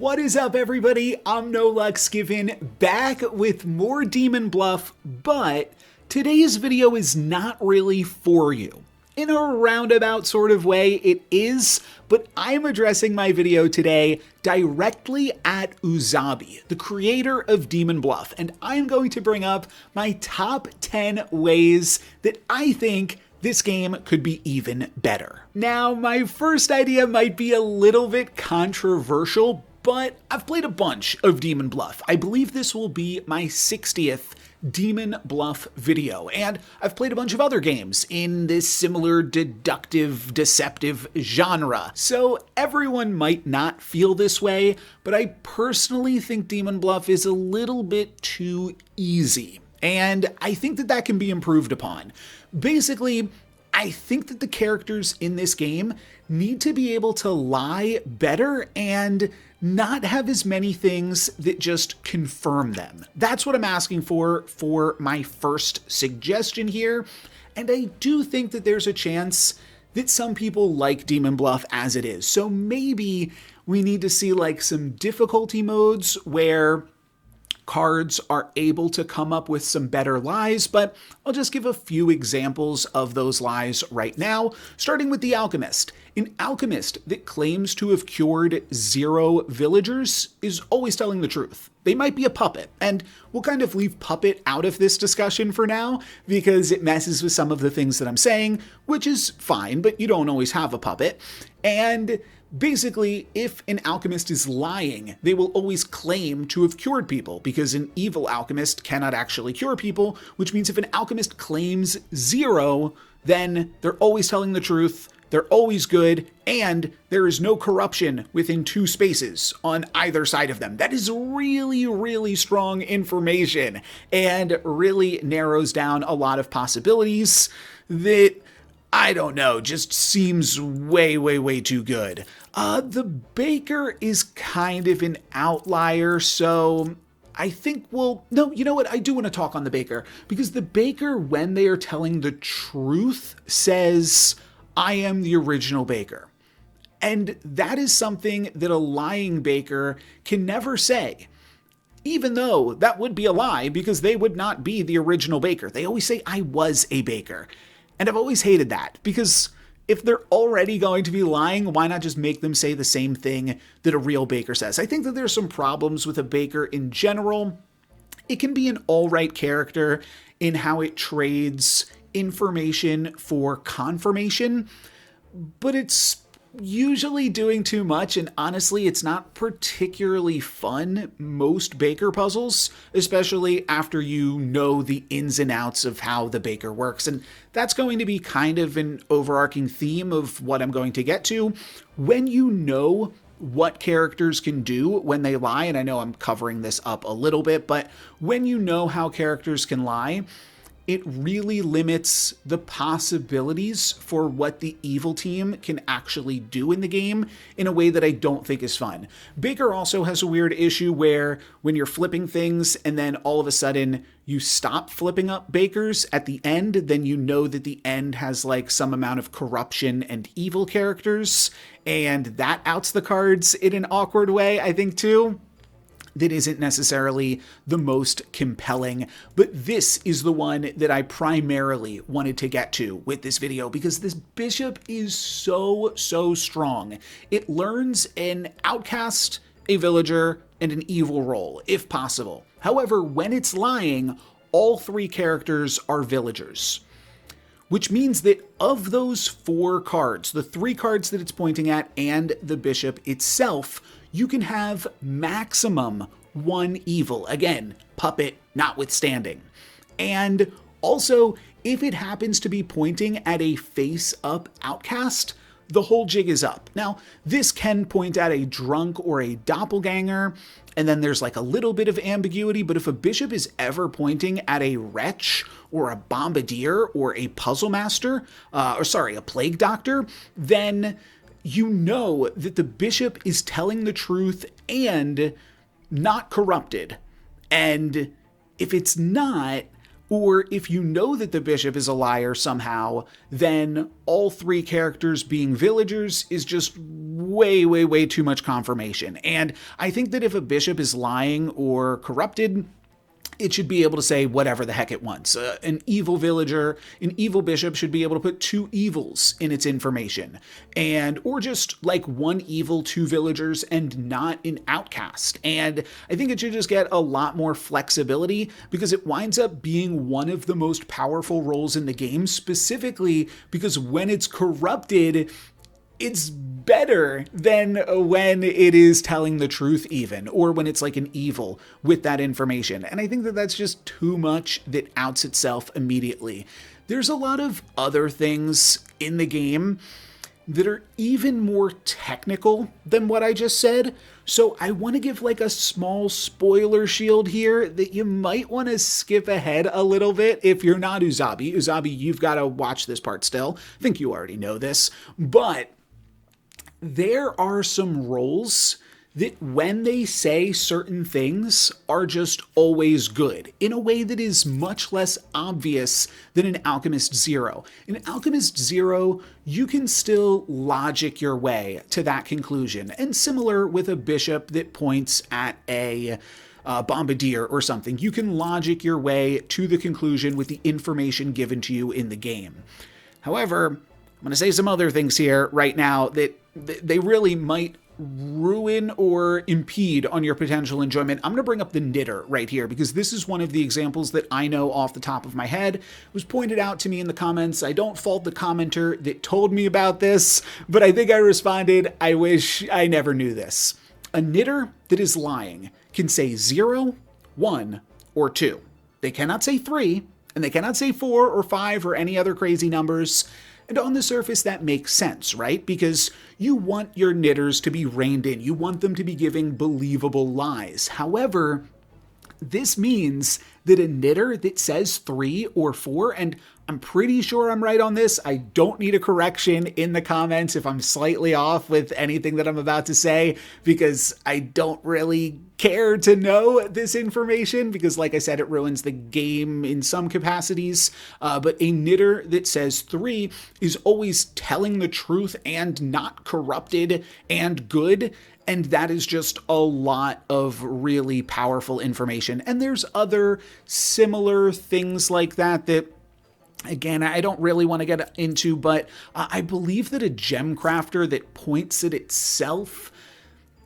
What is up, everybody? I'm No Lux Given, back with more Demon Bluff, but today's video is not really for you. In a roundabout sort of way, it is, but I'm addressing my video today directly at Uzabi, the creator of Demon Bluff, and I'm going to bring up my top 10 ways that I think this game could be even better. Now, my first idea might be a little bit controversial, but I've played a bunch of Demon Bluff. I believe this will be my 60th Demon Bluff video, and I've played a bunch of other games in this similar deductive, deceptive genre. So everyone might not feel this way, but I personally think Demon Bluff is a little bit too easy. And I think that that can be improved upon. Basically, I think that the characters in this game need to be able to lie better and not have as many things that just confirm them. That's what I'm asking for my first suggestion here. And I do think that there's a chance that some people like Demon Bluff as it is. So maybe we need to see like some difficulty modes where cards are able to come up with some better lies, but I'll just give a few examples of those lies right now, starting with the Alchemist. An alchemist that claims to have cured 0 villagers is always telling the truth. They might be a puppet, and we'll kind of leave puppet out of this discussion for now because it messes with some of the things that I'm saying, which is fine, but you don't always have a puppet. And basically, if an alchemist is lying, they will always claim to have cured people, because an evil alchemist cannot actually cure people, which means if an alchemist claims 0, then they're always telling the truth, they're always good, and there is no corruption within 2 spaces on either side of them. That is really, really strong information, and really narrows down a lot of possibilities that, I don't know, just seems way, way, way too good. The baker is kind of an outlier, so I think no, you know what? I do want to talk on the baker, because the baker, when they are telling the truth, says, I am the original baker. And that is something that a lying baker can never say. Even though that would be a lie, because they would not be the original baker. They always say, I was a baker. And I've always hated that, because if they're already going to be lying, why not just make them say the same thing that a real baker says? I think that there's some problems with a baker in general. It can be an all right character in how it trades information for confirmation, but it's usually doing too much, and honestly, it's not particularly fun, most baker puzzles, especially after you know the ins and outs of how the baker works. And that's going to be kind of an overarching theme of what I'm going to get to. When you know what characters can do when they lie, and I know I'm covering this up a little bit, but when you know how characters can lie, it really limits the possibilities for what the evil team can actually do in the game in a way that I don't think is fun. Baker also has a weird issue where when you're flipping things and then all of a sudden you stop flipping up bakers at the end, then you know that the end has like some amount of corruption and evil characters, and that outs the cards in an awkward way, I think, too. That isn't necessarily the most compelling, but this is the one that I primarily wanted to get to with this video, because this bishop is so strong. It learns an outcast, a villager, and an evil role, if possible. However, when it's lying, all 3 characters are villagers, which means that of those 4 cards, the 3 cards that it's pointing at and the bishop itself, you can have maximum 1 evil. Again, puppet notwithstanding. And also, if it happens to be pointing at a face-up outcast, the whole jig is up. Now, this can point at a drunk or a doppelganger, and then there's like a little bit of ambiguity, but if a bishop is ever pointing at a wretch or a bombardier or a puzzle master, a plague doctor, then you know that the bishop is telling the truth and not corrupted. And if it's not, Or if you know that the bishop is a liar somehow, then all 3 characters being villagers is just way, way, way too much confirmation. And I think that if a bishop is lying or corrupted, it should be able to say whatever the heck it wants. An evil villager, an evil bishop should be able to put 2 evils in its information, or just like 1 evil, 2 villagers, and not an outcast. And I think it should just get a lot more flexibility because it winds up being one of the most powerful roles in the game, specifically because when it's corrupted, it's better than when it is telling the truth even, or when it's like an evil with that information. And I think that that's just too much that outs itself immediately. There's a lot of other things in the game that are even more technical than what I just said. So I want to give like a small spoiler shield here that you might want to skip ahead a little bit if you're not Uzabi. Uzabi, you've got to watch this part still. I think you already know this, but there are some roles that when they say certain things are just always good in a way that is much less obvious than an Alchemist Zero. In Alchemist Zero, you can still logic your way to that conclusion, and similar with a bishop that points at a bombardier or something. You can logic your way to the conclusion with the information given to you in the game. However, I'm going to say some other things here right now that they really might ruin or impede on your potential enjoyment. I'm going to bring up the knitter right here because this is one of the examples that I know off the top of my head. It was pointed out to me in the comments. I don't fault the commenter that told me about this, but I think I responded, I wish I never knew this. A knitter that is lying can say 0, 1, or 2. They cannot say 3, and they cannot say 4 or 5 or any other crazy numbers. And on the surface, that makes sense, right? Because you want your knitters to be reined in. You want them to be giving believable lies. However, this means that a knitter that says 3 or 4, and I'm pretty sure I'm right on this. I don't need a correction in the comments if I'm slightly off with anything that I'm about to say, because I don't really care to know this information because, like I said, it ruins the game in some capacities. But a knitter that says 3 is always telling the truth and not corrupted and good. And that is just a lot of really powerful information. And there's other similar things like that again, I don't really want to get into, but I believe that a gem crafter that points at itself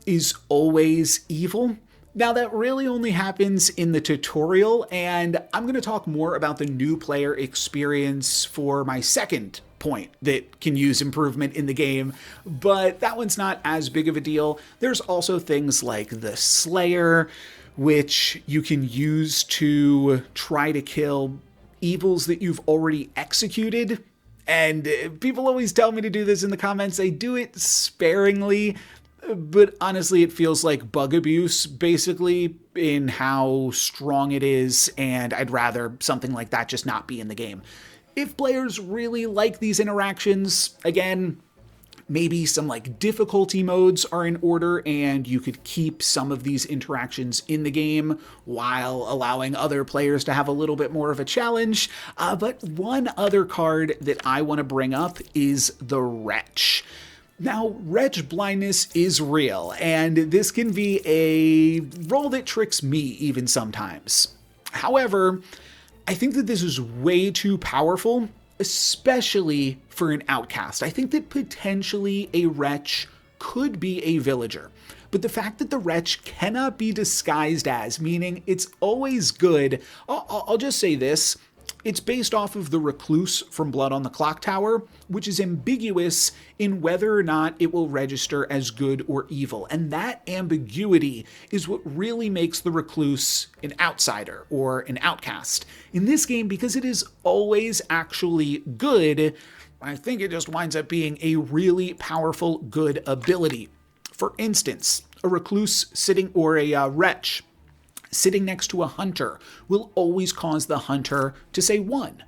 is always evil. Now, that really only happens in the tutorial, and I'm going to talk more about the new player experience for my second point that can use improvement in the game, but that one's not as big of a deal. There's also things like the Slayer, which you can use to try to kill evils that you've already executed. And people always tell me to do this in the comments. I do it sparingly, but honestly, it feels like bug abuse, basically, in how strong it is, and I'd rather something like that just not be in the game. If players really like these interactions, again, maybe some like difficulty modes are in order and you could keep some of these interactions in the game while allowing other players to have a little bit more of a challenge. But one other card that I want to bring up is the Wretch. Now, Wretch blindness is real, and this can be a role that tricks me even sometimes. However, I think that this is way too powerful, especially for an outcast. I think that potentially a Wretch could be a villager. But the fact that the Wretch cannot be disguised as, meaning it's always good, I'll just say this. It's based off of the Recluse from Blood on the Clock Tower, which is ambiguous in whether or not it will register as good or evil. And that ambiguity is what really makes the Recluse an outsider or an outcast. In this game, because it is always actually good, I think it just winds up being a really powerful good ability. For instance, a Recluse sitting, or a Wretch sitting next to a hunter will always cause the hunter to say 1.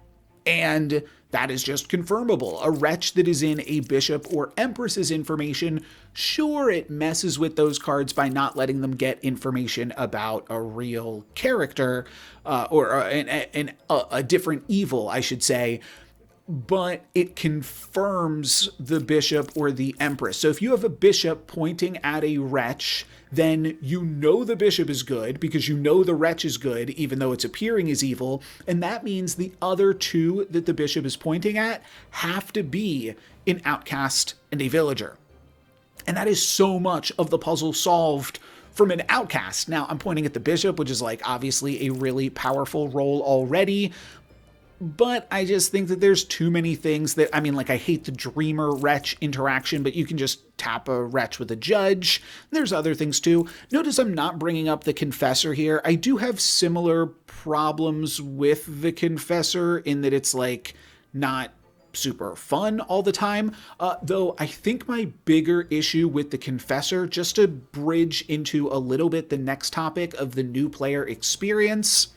And that is just confirmable. A wretch that is in a bishop or empress's information, sure, it messes with those cards by not letting them get information about a real character, or a different evil, I should say, but it confirms the bishop or the empress. So if you have a bishop pointing at a wretch, then you know the bishop is good because you know the wretch is good, even though it's appearing as evil. And that means the other two that the bishop is pointing at have to be an outcast and a villager. And that is so much of the puzzle solved from an outcast. Now, I'm pointing at the bishop, which is like obviously a really powerful role already, but I just think that there's too many things that, I mean, like I hate the dreamer wretch interaction, but you can just tap a wretch with a judge. There's other things too. Notice I'm not bringing up the confessor here. I do have similar problems with the confessor in that it's like not super fun all the time, though I think my bigger issue with the confessor, just to bridge into a little bit the next topic of the new player experience,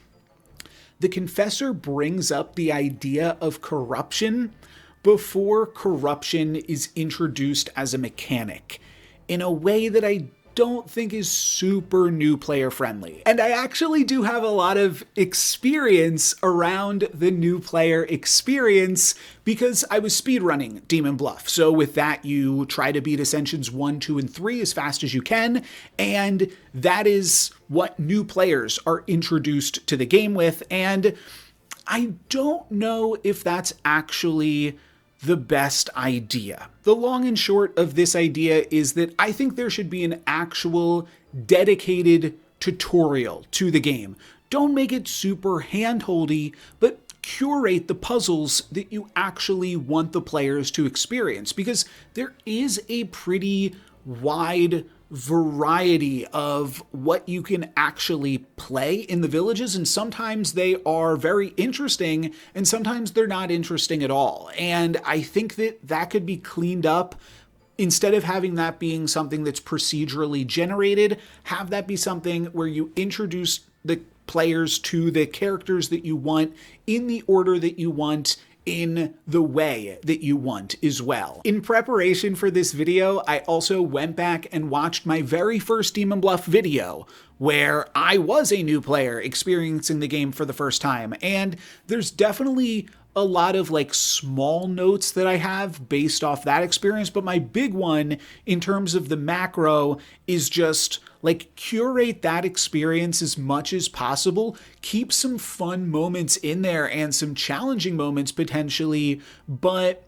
the confessor brings up the idea of corruption before corruption is introduced as a mechanic in a way that I don't think is super new player friendly. And I actually do have a lot of experience around the new player experience because I was speedrunning Demon Bluff. So with that, you try to beat Ascensions 1, 2, and 3 as fast as you can, and that is what new players are introduced to the game with, and I don't know if that's actually the best idea. The long and short of this idea is that I think there should be an actual dedicated tutorial to the game. Don't make it super hand-holdy, but curate the puzzles that you actually want the players to experience, because there is a pretty wide variety of what you can actually play in the villages, and sometimes they are very interesting and sometimes they're not interesting at all. And I think that that could be cleaned up. Instead of having that being something that's procedurally generated, have that be something where you introduce the players to the characters that you want in the order that you want, in the way that you want as well. In preparation for this video, I also went back and watched my very first Demon Bluff video, where I was a new player experiencing the game for the first time, and there's definitely a lot of like small notes that I have based off that experience, but my big one in terms of the macro is just like curate that experience as much as possible, keep some fun moments in there and some challenging moments potentially, but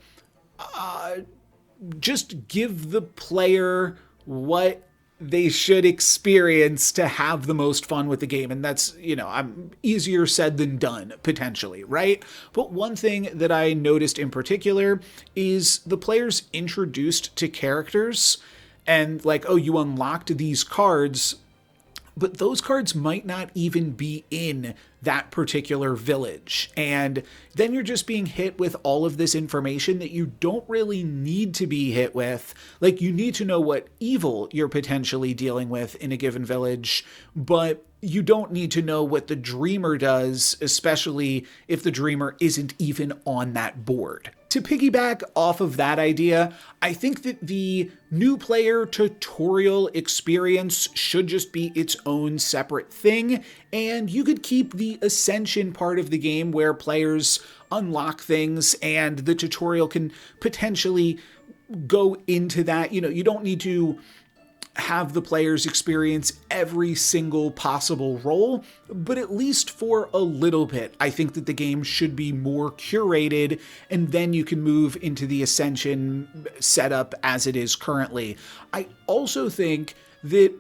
just give the player what they should experience to have the most fun with the game. And that's, you know, I'm easier said than done, potentially, right? But one thing that I noticed in particular is the players introduced to characters and like, oh, you unlocked these cards, but those cards might not even be in that particular village. And then you're just being hit with all of this information that you don't really need to be hit with. Like, you need to know what evil you're potentially dealing with in a given village, but you don't need to know what the dreamer does, especially if the dreamer isn't even on that board. To piggyback off of that idea, I think that the new player tutorial experience should just be its own separate thing, and you could keep the Ascension part of the game where players unlock things and the tutorial can potentially go into that. You know, you don't need to have the players experience every single possible role, but at least for a little bit, I think that the game should be more curated, and then you can move into the Ascension setup as it is currently. I also think that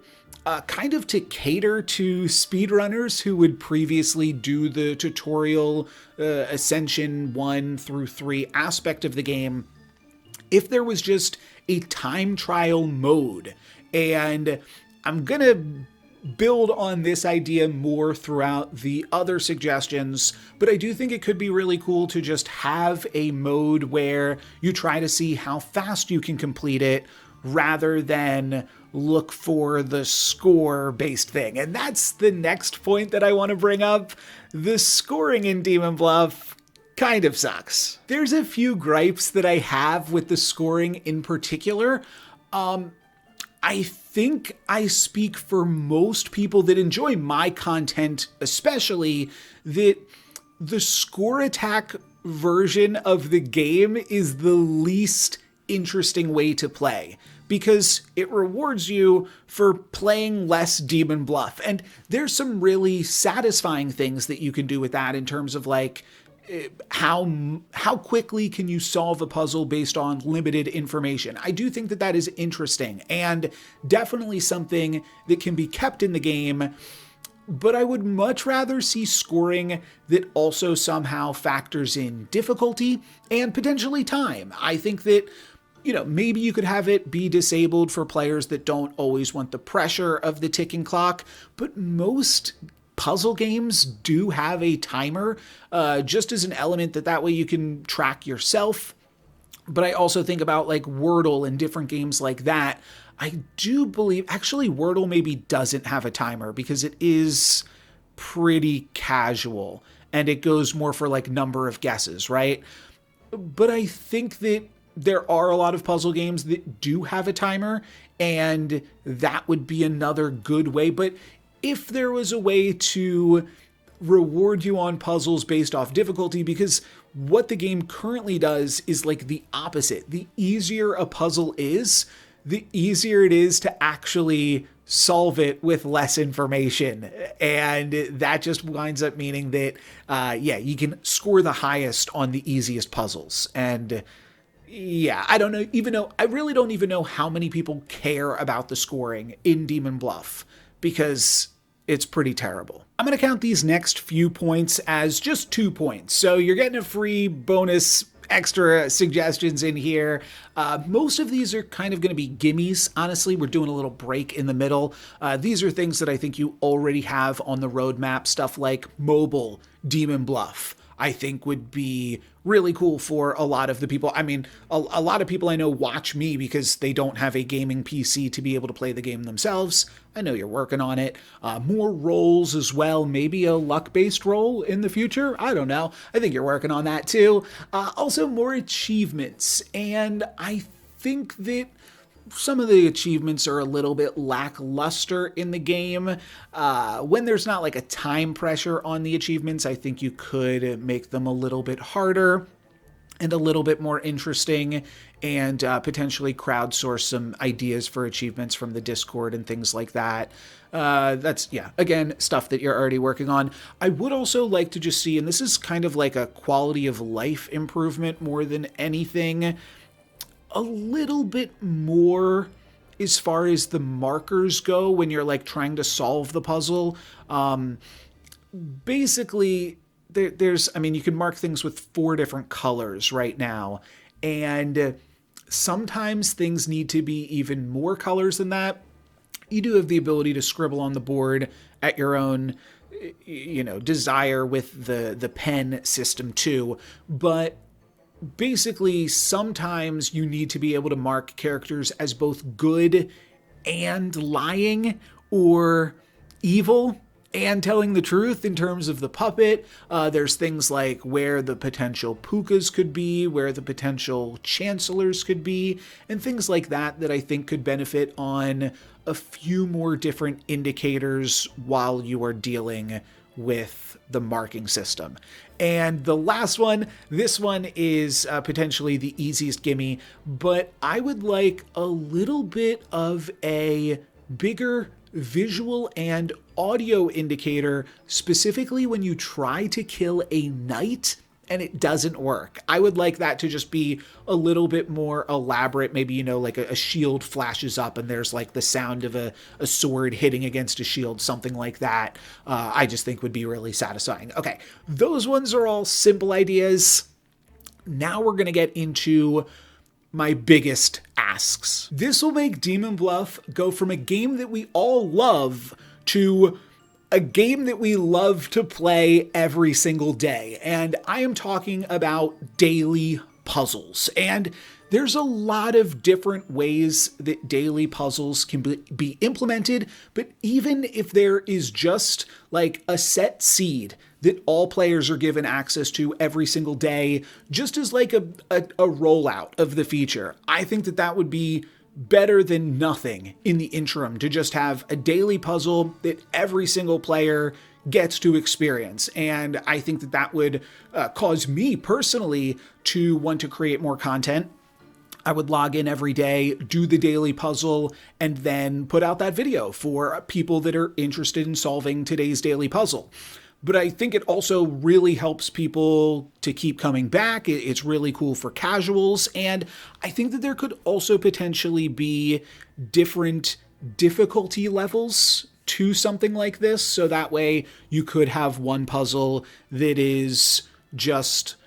kind of to cater to speedrunners who would previously do the tutorial Ascension 1 through 3 aspect of the game, if there was just a time trial mode. And I'm going to build on this idea more throughout the other suggestions, but I do think it could be really cool to just have a mode where you try to see how fast you can complete it rather than look for the score-based thing. And that's the next point that I want to bring up. The scoring in Demon Bluff kind of sucks. There's a few gripes that I have with the scoring in particular. I think I speak for most people that enjoy my content, especially, that the score attack version of the game is the least interesting way to play, because it rewards you for playing less Demon Bluff. And there's some really satisfying things that you can do with that in terms of like, how quickly can you solve a puzzle based on limited information? I do think that that is interesting and definitely something that can be kept in the game, but I would much rather see scoring that also somehow factors in difficulty and potentially time. I think that, you know, maybe you could have it be disabled for players that don't always want the pressure of the ticking clock, but most puzzle games do have a timer, just as an element that way you can track yourself. But I also think about like Wordle and different games like that. I do believe, actually, Wordle maybe doesn't have a timer because it is pretty casual and it goes more for like number of guesses, right? But I think that there are a lot of puzzle games that do have a timer, and that would be another good way. But if there was a way to reward you on puzzles based off difficulty, because what the game currently does is like the opposite. The easier a puzzle is, the easier it is to actually solve it with less information. And that just winds up meaning that, you can score the highest on the easiest puzzles. And yeah, I really don't even know how many people care about the scoring in Demon Bluff, because it's pretty terrible. I'm going to count these next few points as just 2 points. So you're getting a free bonus extra suggestions in here. Most of these are kind of going to be gimmies. Honestly, we're doing a little break in the middle. These are things that I think you already have on the roadmap. Stuff like mobile Demon Bluff, I think would be really cool for a lot of the people. I mean, a lot of people I know watch me because they don't have a gaming PC to be able to play the game themselves. I know you're working on it. More roles as well. Maybe a luck-based role in the future. I don't know. I think you're working on that too. Also, more achievements. And I think that some of the achievements are a little bit lackluster in the game. When there's not like a time pressure on the achievements, I think you could make them a little bit harder and a little bit more interesting, and potentially crowdsource some ideas for achievements from the Discord and things like that. That's, again, stuff that you're already working on. I would also like to just see, and this is kind of like a quality of life improvement more than anything, a little bit more as far as the markers go when you're like trying to solve the puzzle. Basically, you can mark things with 4 different colors right now, and sometimes things need to be even more colors than that. You do have the ability to scribble on the board at your own, desire with the pen system too, but basically, sometimes you need to be able to mark characters as both good and lying, or evil and telling the truth in terms of the puppet. There's things like where the potential Pukas could be, where the potential Chancellors could be, and things like that I think could benefit on a few more different indicators while you are dealing with the marking system. And the last one, this one is potentially the easiest gimme, but I would like a little bit of a bigger visual and audio indicator, specifically when you try to kill a knight and it doesn't work. I would like that to just be a little bit more elaborate. Maybe, like a shield flashes up and there's like the sound of a sword hitting against a shield, something like that. I just think would be really satisfying. Okay, those ones are all simple ideas. Now we're going to get into my biggest asks. This will make Demon Bluff go from a game that we all love to a game that we love to play every single day. And I am talking about daily puzzles. And There's a lot of different ways that daily puzzles can be implemented, but even if there is just like a set seed that all players are given access to every single day, just as like a rollout of the feature, I think that that would be better than nothing in the interim, to just have a daily puzzle that every single player gets to experience. And I think that that would cause me personally to want to create more content. I would log in every day, do the daily puzzle, and then put out that video for people that are interested in solving today's daily puzzle. But I think it also really helps people to keep coming back. It's really cool for casuals. And I think that there could also potentially be different difficulty levels to something like this. So that way you could have one puzzle that is just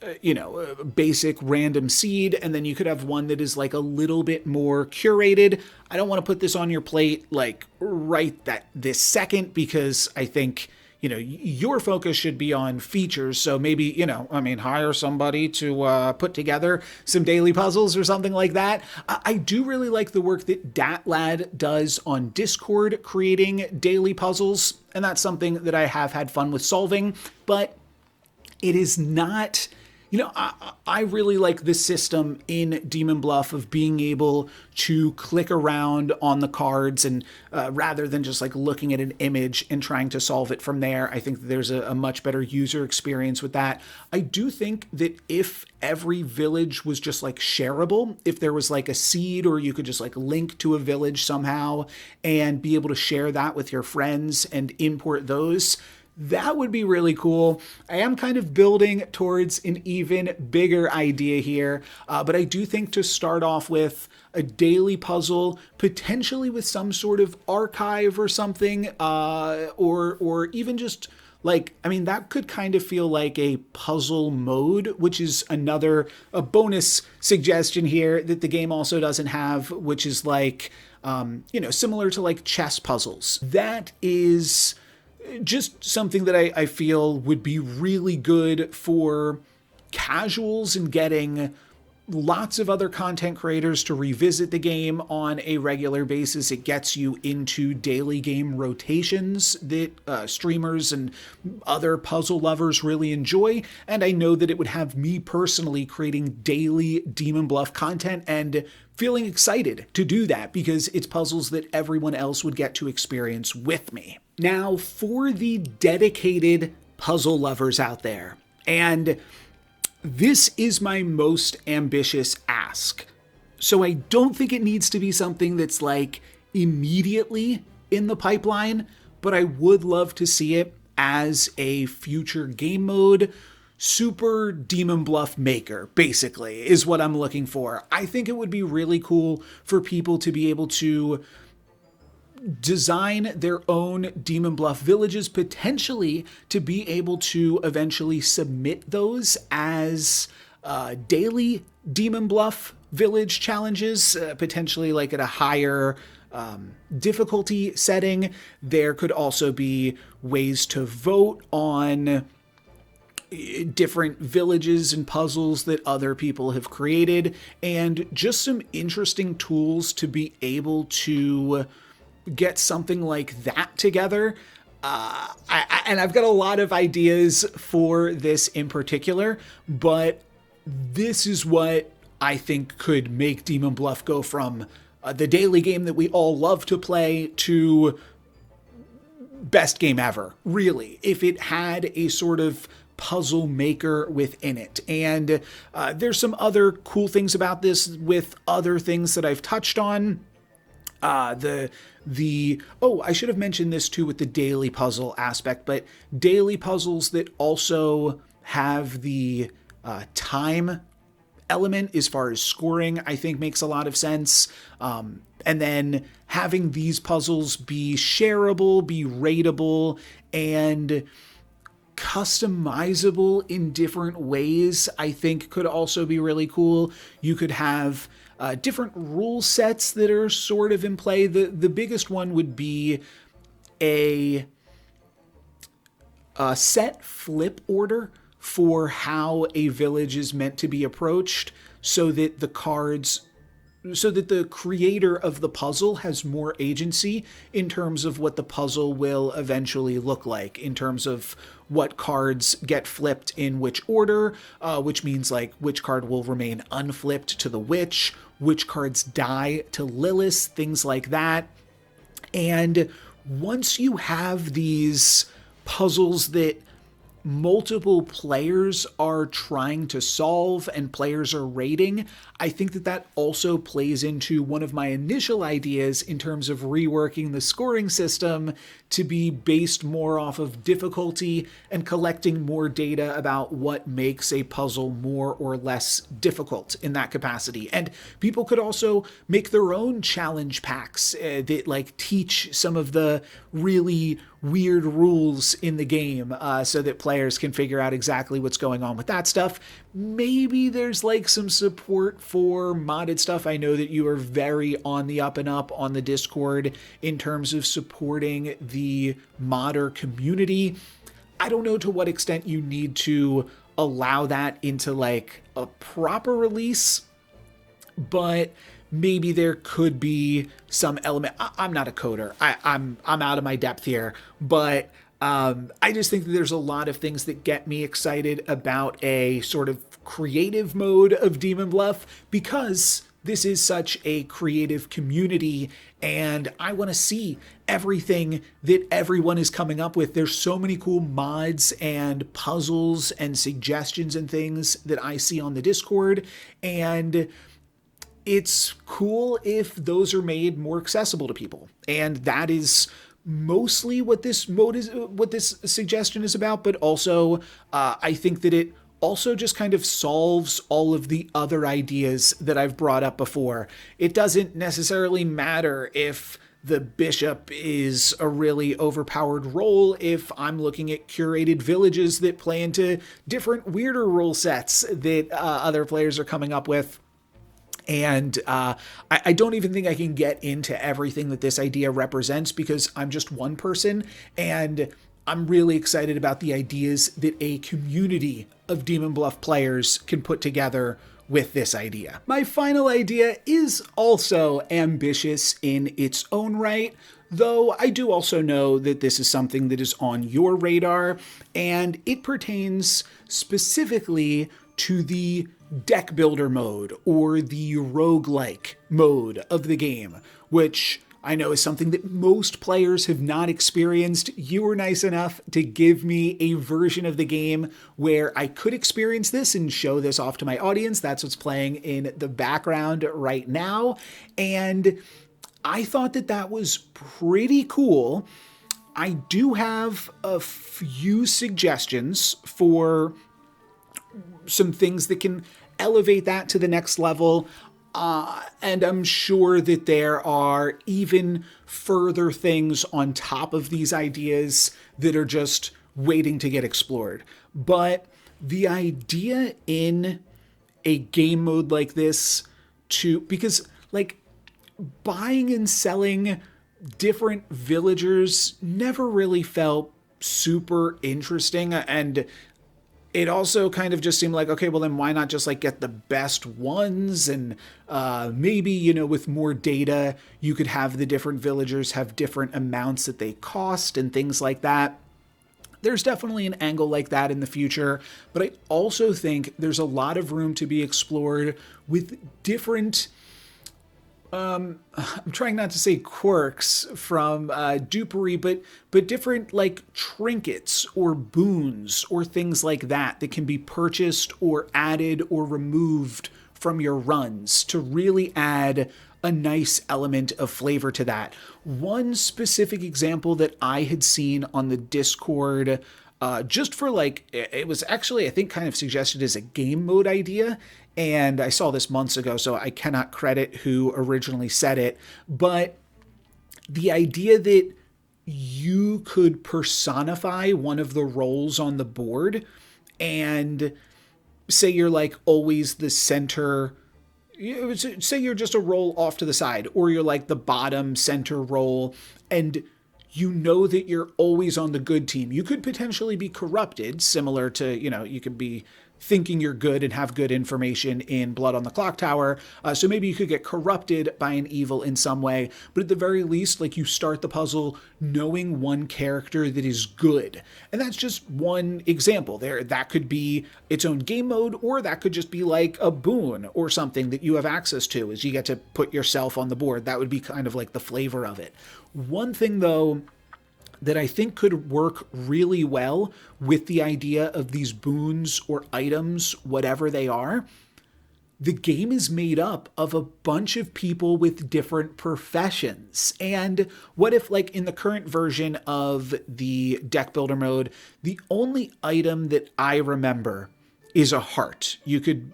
a basic random seed, and then you could have one that is like a little bit more curated. I don't want to put this on your plate like right this second, because I think your focus should be on features. So maybe, hire somebody to put together some daily puzzles or something like that. I do really like the work that DatLad does on Discord creating daily puzzles, and that's something that I have had fun with solving, but it is not... I really like the system in Demon Bluff of being able to click around on the cards, and rather than just like looking at an image and trying to solve it from there. I think that there's a much better user experience with that. I do think that if every village was just like shareable, if there was like a seed, or you could just like link to a village somehow and be able to share that with your friends and import those, that would be really cool. I am kind of building towards an even bigger idea here, but I do think to start off with a daily puzzle, potentially with some sort of archive or something, or even just like, that could kind of feel like a puzzle mode, which is a bonus suggestion here that the game also doesn't have, which is like, similar to like chess puzzles. That is just something that I feel would be really good for casuals and getting lots of other content creators to revisit the game on a regular basis. It gets you into daily game rotations that streamers and other puzzle lovers really enjoy. And I know that it would have me personally creating daily Demon Bluff content and feeling excited to do that, because it's puzzles that everyone else would get to experience with me. Now, for the dedicated puzzle lovers out there, and this is my most ambitious ask, so I don't think it needs to be something that's like immediately in the pipeline, but I would love to see it as a future game mode. Super Demon Bluff Maker, basically, is what I'm looking for. I think it would be really cool for people to be able to design their own Demon Bluff villages, potentially to be able to eventually submit those as daily Demon Bluff village challenges, potentially like at a higher difficulty setting. There could also be ways to vote on different villages and puzzles that other people have created, and just some interesting tools to be able to get something like that together. And I've got a lot of ideas for this in particular, but this is what I think could make Demon Bluff go from the daily game that we all love to play to best game ever, really, if it had a sort of puzzle maker within it. And there's some other cool things about this with other things that I've touched on. I should have mentioned this too with the daily puzzle aspect, but daily puzzles that also have the time element as far as scoring, I think makes a lot of sense. And then having these puzzles be shareable, be rateable, and customizable in different ways, I think could also be really cool. You could have different rule sets that are sort of in play. The biggest one would be a set flip order for how a village is meant to be approached. so that the creator of the puzzle has more agency in terms of what the puzzle will eventually look like, in terms of what cards get flipped in which order, which means like which card will remain unflipped to the witch, which cards die to Lilith, things like that. And once you have these puzzles that multiple players are trying to solve and players are rating, I think that that also plays into one of my initial ideas in terms of reworking the scoring system to be based more off of difficulty and collecting more data about what makes a puzzle more or less difficult in that capacity. And people could also make their own challenge packs that like teach some of the really weird rules in the game so that players can figure out exactly what's going on with that stuff. Maybe there's like some support for modded stuff. I know that you are very on the up and up on the Discord in terms of supporting the modder community. I don't know to what extent you need to allow that into like a proper release, but maybe there could be some element. I'm not a coder. I'm out of my depth here, but I just think that there's a lot of things that get me excited about a sort of creative mode of Demon Bluff, because this is such a creative community and I want to see everything that everyone is coming up with. There's so many cool mods and puzzles and suggestions and things that I see on the Discord, and it's cool if those are made more accessible to people. And that is mostly what this mode is, what this suggestion is about. But also, I think that it also just kind of solves all of the other ideas that I've brought up before. It doesn't necessarily matter if the bishop is a really overpowered role if I'm looking at curated villages that play into different weirder rule sets that other players are coming up with. And I don't even think I can get into everything that this idea represents because I'm just one person, and I'm really excited about the ideas that a community of Demon Bluff players can put together with this idea. My final idea is also ambitious in its own right, though I do also know that this is something that is on your radar, and it pertains specifically to the deck builder mode or the roguelike mode of the game, which I know is something that most players have not experienced. You were nice enough to give me a version of the game where I could experience this and show this off to my audience. That's what's playing in the background right now. And I thought that that was pretty cool. I do have a few suggestions for some things that can elevate that to the next level. And I'm sure that there are even further things on top of these ideas that are just waiting to get explored. But the idea in a game mode like this because like buying and selling different villagers never really felt super interesting, and it also kind of just seemed like, okay, well then why not just like get the best ones? And maybe, you know, with more data, you could have the different villagers have different amounts that they cost and things like that. There's definitely an angle like that in the future, but I also think there's a lot of room to be explored with different I'm trying not to say quirks from dupery, but different like trinkets or boons or things like that that can be purchased or added or removed from your runs to really add a nice element of flavor to that. One specific example that I had seen on the Discord, just for like, it was actually, I think, kind of suggested as a game mode idea. And I saw this months ago, so I cannot credit who originally said it. But the idea that you could personify one of the roles on the board and say you're like always the center, say you're just a role off to the side, or you're like the bottom center role, and you know that you're always on the good team. You could potentially be corrupted, similar to, you know, you could be thinking you're good and have good information in Blood on the Clock Tower. So maybe you could get corrupted by an evil in some way, but at the very least, like, you start the puzzle knowing one character that is good. And that's just one example there. That could be its own game mode, or that could just be like a boon or something that you have access to as you get to put yourself on the board. That would be kind of like the flavor of it. One thing though that I think could work really well with the idea of these boons or items, whatever they are, the game is made up of a bunch of people with different professions. And what if, like, in the current version of the deck builder mode, the only item that I remember is a heart. You could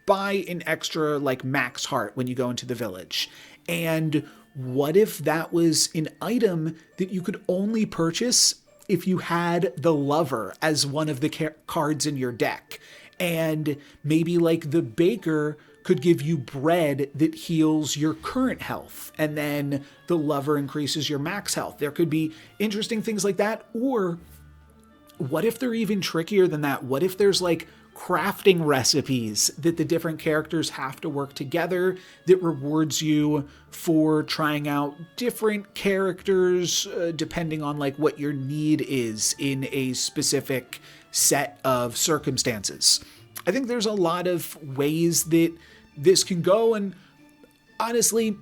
buy an extra, like, max heart when you go into the village. And what if that was an item that you could only purchase if you had the lover as one of the cards in your deck? And maybe, like, the baker could give you bread that heals your current health, and then the lover increases your max health. There could be interesting things like that. Or what if they're even trickier than that? What if there's, like, crafting recipes that the different characters have to work together that rewards you for trying out different characters depending on, like, what your need is in a specific set of circumstances? I think there's a lot of ways that this can go, and honestly,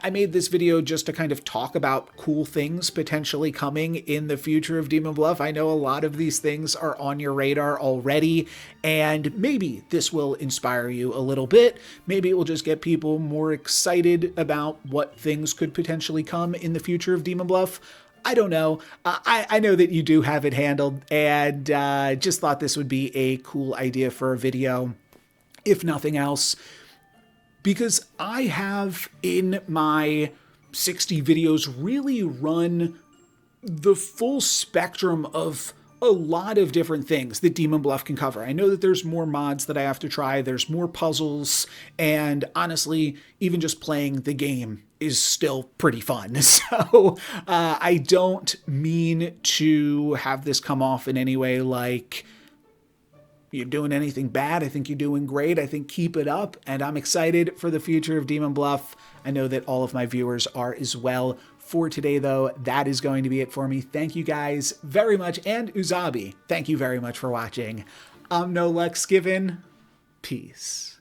I made this video just to kind of talk about cool things potentially coming in the future of Demon Bluff. I know a lot of these things are on your radar already, and maybe this will inspire you a little bit. Maybe it will just get people more excited about what things could potentially come in the future of Demon Bluff. I don't know. I know that you do have it handled, and just thought this would be a cool idea for a video, if nothing else, because I have in my 60 videos really run the full spectrum of a lot of different things that Demon Bluff can cover. I know that there's more mods that I have to try, there's more puzzles, and honestly, even just playing the game is still pretty fun. So I don't mean to have this come off in any way like you're doing anything bad. I think you're doing great. I think keep it up, and I'm excited for the future of Demon Bluff. I know that all of my viewers are as well. For today, though, that is going to be it for me. Thank you guys very much, and Uzabi, thank you very much for watching. I'm No Lux Given. Peace.